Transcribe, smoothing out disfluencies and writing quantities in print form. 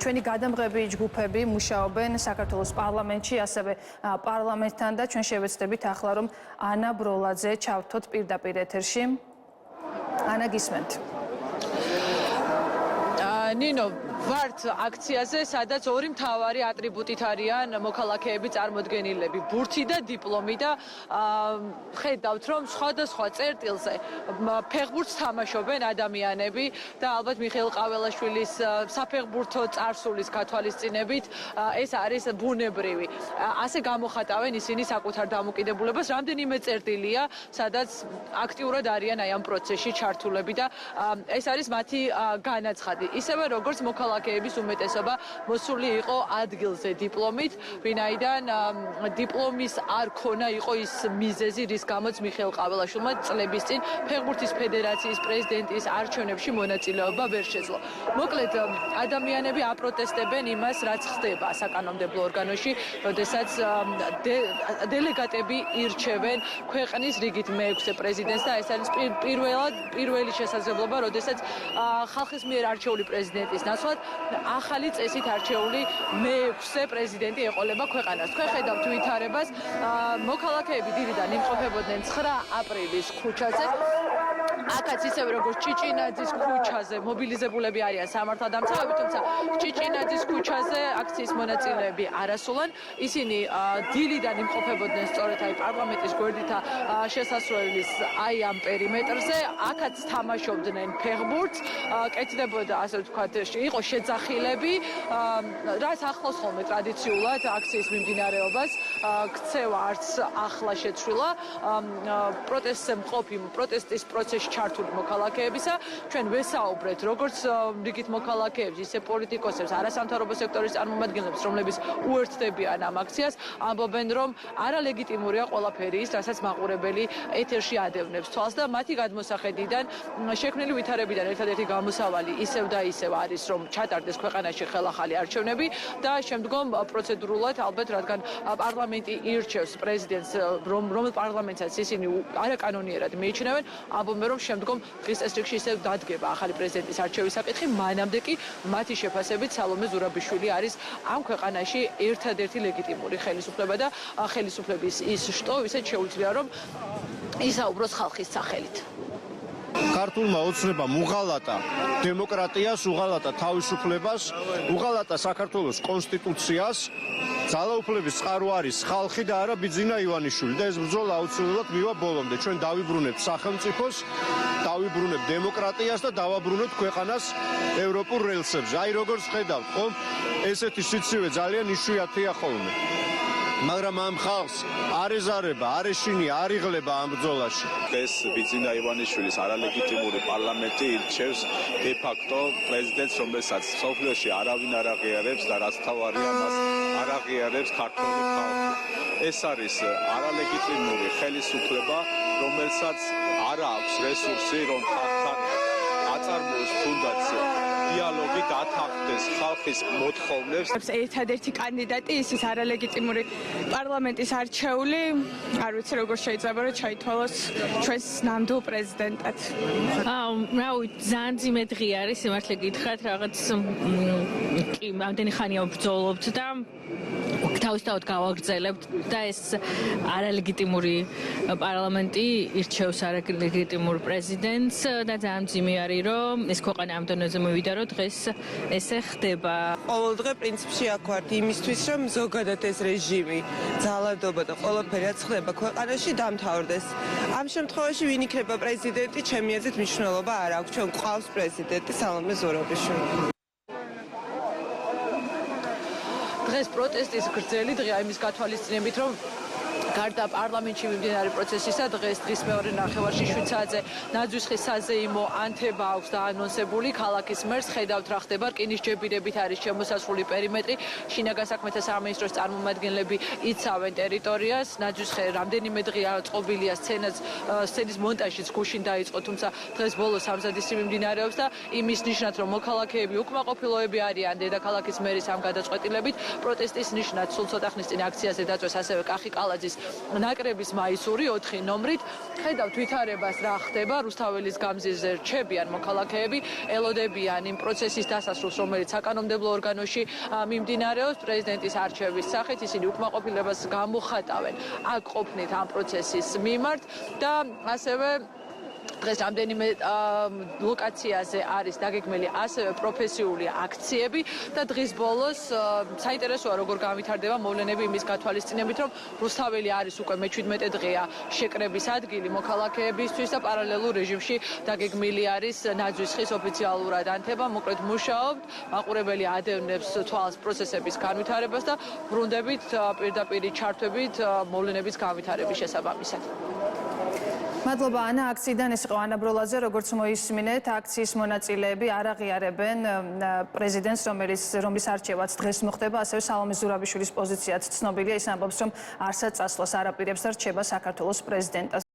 ჩვენი გადამღები ჯგუფები მუშაობენ საქართველოს პარლამენტში, ასევე პარლამენტთან და ჩვენ შევეცდებით ახლა რომ ანა ბროლაძე ჩავთოთ პირდაპირ ეთერში. ანა, გისმენთ. ნინო, ვართ აქციაზე, სადაც ორი მთავარი ატრიბუტით არიან მოქალაქეები წარმოდგენილები, ბურთი და დიპლომი და ხედავთ, რომ სხვადასხვა წერტილზე ფეხბურთს თამაშობენ ადამიანები და ალბათ მიხეილ ყაველაშვილის საფეხბურთო წარსულის გათვალისწინებით ეს არის ბუნებრივი. ასე გამოხატავენ ისინი საკუთარ დამოკიდებულებას, რამდენიმე წერტილია, სადაც აქტიურად არიან აი ამ პროცესში ჩართულები და ეს არის მათი განაცხადი. ისევე როგორც მოქალაქეების უმეტესობა მოსული იყო ადგილზე დიპლომით, ვინაიდან დიპლომის არ ქონა იყო ის მიზეზი, რის გამოც მიხეილ ყაველაშვილმა წლების წინ ფეხბურთის ფედერაციის პრეზიდენტის არჩევნებში მონაწილეობა ვერ შეძლო. მოკლედ, ადამიანები აპროტესტებენ იმას, რაც ხდება საკანონმდებლო ორგანოში, როდესაც დელეგატები ირჩევენ ქვეყნის რიგით მე-6 პრეზიდენტს და ეს არის პირველი შესაძლებლობა, როდესაც ხალხის მიერ არჩეული პრეზიდენტის ნაცვლად ახალი წესით არჩეული მე-6 პრეზიდენტი ეყოლება ქვეყანას. თქვენ ხედავთ ვითარებას, მოქალაქეები დილიდან იმყოფებოდნენ 9 აპრილის ქუჩაზე. აქაც ისევე როგორც ჭიჭინაძის ქუჩაზე მობილიზებულები არიან სამართალდამცავები, თუმცა ჭიჭინაძის ქუჩაზე აქციის მონაწილეები არასულან. ისინი დილიდან იმყოფებოდნენ სწორედ აი პარლამენტის გვერდითა შესასვლელის აი ამ პერიმეტრზე. აქაც თამაშობდნენ ფეხბურთს, კეთდებოდა ასე ვთქვათ, იყო შეძახილები, რაც ახლავს ხოლმე ტრადიციულად აქციის მიმდინარეობას, ქცევა არც ახლა შეცვლილა, პროტესტზე მყოფი პროტესტის პროცესში ჩართული მოქალაქეებისა. ჩვენ ვესაუბრეთ როგორც რიგით მოქალაქეებს, ისე პოლიტიკოსებს, არასამთავრობო სექტორის წარმომადგენლებს, რომლებიც უერთდებიან ამ აქციას, ამბობენ, რომ არალეგიტიმურია ყველაფერი ის, რასაც მაყურებელი ეთერში ადევნებს თვალს და მათი გადმოსახედიდან შექმნილი ვითარებიდან ერთადერთი გამოსავალი ისევ და ისევ არის, რომ ჩატარდეს ქვეყანაში ხელახალი არჩევნები და შემდგომ პროცედურულად ალბათ, რადგან პარლამენტი ირჩევს პრეზიდენტს, რომელ პარლამენტსაც ისინი არაკანონიერად მიიჩნევენ, ამბობენ, რომ შემდგომ დღის წესრიგში ისევ დადგება ახალი პრეზიდენტის არჩევის საკითხი, მანამდე კი მათი შეფასებით სალომე ზურაბიშვილი არის ამ ქვეყანაში ერთადერთი ლეგიტიმური ხელისუფლება და ხელისუფლების ის შტო ისე შეუძლია, რომ ისაუბროს ხალხის სახელით. ქართულმა ოცნებამ უღალატა დემოკრატიას, უღალატა თავისუფლებას, უღალატა საქართველოს კონსტიტუციას. ძალაუფლების წყარო არის ხალხი და არა ბიძინა ივანიშვილი და ეს ბრძოლა აუცილებლად მივა ბოლომდე. ჩვენ დავიბრუნებთ სახელმწიფოს, დავიბრუნებთ დემოკრატიას და დავაბრუნებთ ქვეყანას ევროპულ რელსებზე. აი როგორც ხედავთ, ხომ ესეთი სიცივე ძალიან იშვიათია ხოლმე. მაგრამ ამ ხალხს არ ეზარება, არ ეშინია, არ იღლება ამ ბრძოლაში. ეს ბიძინა ივანიშვილის არალეგიტიმური პარლამენტი ირჩევს de facto პრეზიდენტს, რომელსაც სოფლიოში არავინ არ აღიარებს და რაც თავარია მას არ აღიარებს ქართული ხალხი. ეს არის არალეგიტიმური ხელისუფლება, რომელსაც არ აქვს რესურსი, რომ ხალხთან აწარმოოს თუნდაც დიალოგი დათანხმდეს ხალხის მოთხოვნებს. ერთადერთი კანდიდატი ის არალეგიტიმური პარლამენტის არჩეული, არ ვიცი როგორ შეიძლება რომ ჩაითვალოს ჩვენს ნამდვილ პრეზიდენტად. ძალიან ძიმე დღე არის, სიმართლე გითხრათ, რაღაც კი ამდენი ხანია ვბრძოლობთ და თავისთავად გავაგრძელებთ და ეს არალეგიტიმური პარლამენტი ირჩევს არალეგიტიმურ პრეზიდენტს და ძალიან ძიმე არის, რომ ეს ქვეყანა ამ დონეზე მოვიდა, რომ დღეს ესე ხდება. ყოველდღე პრინციპში აქ ვართ იმისთვის, რომ ზოგადად ეს რეჟიმი, ძალადობა და ყველაფერი რაც ხდება ქვეყანაში დამთავრდეს. ამ შემთხვევაში ვინ იქნება პრეზიდენტი, ჩემი აზრით მნიშვნელობა არ აქვს. ჩვენ გვყავს პრეზიდენტი სალომე ზურაბიშვილი. დღეს პროტესტის გრძელი დღე იმის გათვალისწინებით, რომ გარდა პარლამენტში მიმდინარე პროცესისა, დღის მეორე ნახევარში შვიცაძე ნაძვისხის საზეიმო ანთება აქვს დაანონსებული ქალაქის მერს. ხედავთ რა ხდება, რკინის ჯებირებით არის შემოსასრული პერიმეტრი. შინაგან საქმეთა სამინისტროს წარმომადგენლები იცავენ ტერიტორიას. ნაძვისხე რამდენიმე დღეა წყობილია, სცენის მონტაჟიც გუშინ დაიწყო, თუმცა დღეს ბოლო სამზადისი მიმდინარეობს და იმის ნიშნად, რომ მოქალაქეები უკმაყოფილოები არიან დედაქალაქის მერის ამ გადაწყვეტილებით, პროტესტის ნიშნად სულ ცოტა ხნის წინ აქციაზე დაწვეს ასევე კახი კალაძის ნაკრების მაისური 4 ნომრით. ხედავთ ვითარებას რა ხდება, რუსთაველის გამზირზე რჩებიან მოქალაქეები, ელოდებიან იმ პროცესის დასასრულს, რომელიც საკანონმდებლო ორგანოში მიმდინარეობს პრეზიდენტის არჩევის სახით, ისინი უკმაყოფილებას გამოხატავენ აქ ყოფნით ამ პროცესის მიმართ და ასევე დღეს რამდენიმე ლოკაციაზე არის დაგეგმილი ასევე პროფესიული აქციები და დღის ბოლოს საინტერესოა როგორ განვითარდება მოვლენები იმის გათვალისწინებით, რომ რუსთაველი არის უკვე მე-17 დღეა შეკრების ადგილი მოქალაქეებისთვის და პარალელურ რეჟიმში დაგეგმილი არის ნაძვის ხის ოფიციალურად ანთება. მოკლედ მუშაობთ, მაყურებელი ადევნებს თვალს პროცესების განვითარებას და ბრუნდებით პირდაპირ ჩართვებით მოვლენების განვითარების შესაბამისად. მადლობა ანა, აქციიდან ეს იყო ანა ბროლაძე, როგორც მოისმინეთ, აქციის მონაწილეები არ აღიარებენ პრეზიდენტს, რომლის არჩევაც დღეს მოხდება, ასევე სალომე ზურაბიშვილის პოზიციაც ცნობილია, ის ამბობს, რომ არსად წასვლას არ აპირებს და რჩება საქართველოს პრეზიდენტად.